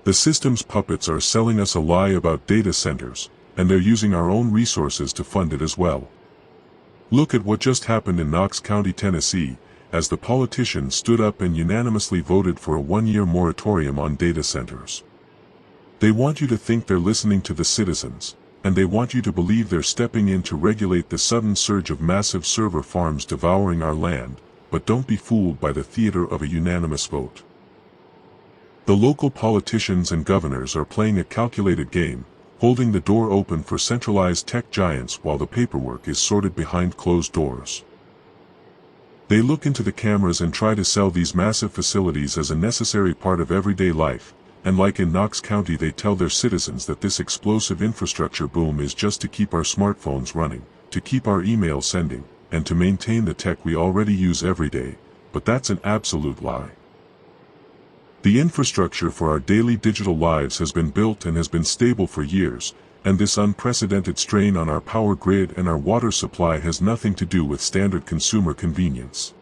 The system's puppets are selling us a lie about data centers, and they're using our own resources to fund it as well. Look at what just happened in Knox County, Tennessee, as the politicians stood up and unanimously voted for a 1-year moratorium on data centers. They want you to think they're listening to the citizens, and they want you to believe they're stepping in to regulate the sudden surge of massive server farms devouring our land, but don't be fooled by the theater of a unanimous vote. The local politicians and governors are playing a calculated game, holding the door open for centralized tech giants while the paperwork is sorted behind closed doors. They look into the cameras and try to sell these massive facilities as a necessary part of everyday life, and like in Knox County, they tell their citizens that this explosive infrastructure boom is just to keep our smartphones running, to keep our email sending, and to maintain the tech we already use every day, but that's an absolute lie. The infrastructure for our daily digital lives has been built and has been stable for years, and this unprecedented strain on our power grid and our water supply has nothing to do with standard consumer convenience.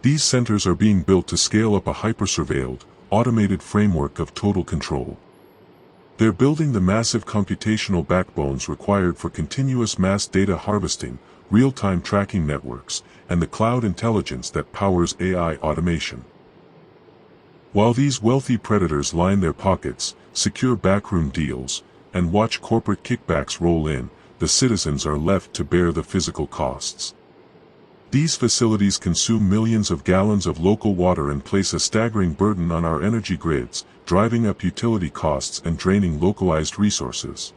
These centers are being built to scale up a hyper-surveilled, automated framework of total control. They're building the massive computational backbones required for continuous mass data harvesting, real-time tracking networks, and the cloud intelligence that powers AI automation. While these wealthy predators line their pockets, secure backroom deals, and watch corporate kickbacks roll in, the citizens are left to bear the physical costs. These facilities consume millions of gallons of local water and place a staggering burden on our energy grids, driving up utility costs and draining localized resources.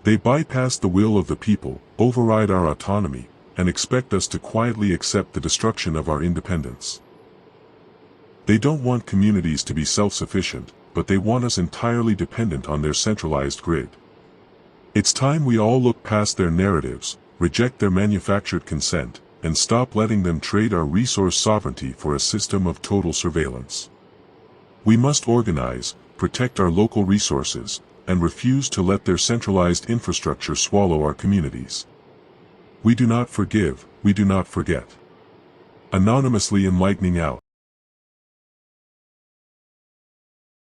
They bypass the will of the people, override our autonomy, and expect us to quietly accept the destruction of our independence. They don't want communities to be self-sufficient, but they want us entirely dependent on their centralized grid. It's time we all look past their narratives, reject their manufactured consent, and stop letting them trade our resource sovereignty for a system of total surveillance. We must organize, protect our local resources, and refuse to let their centralized infrastructure swallow our communities. We do not forgive, we do not forget. Anonymously Enlightening out.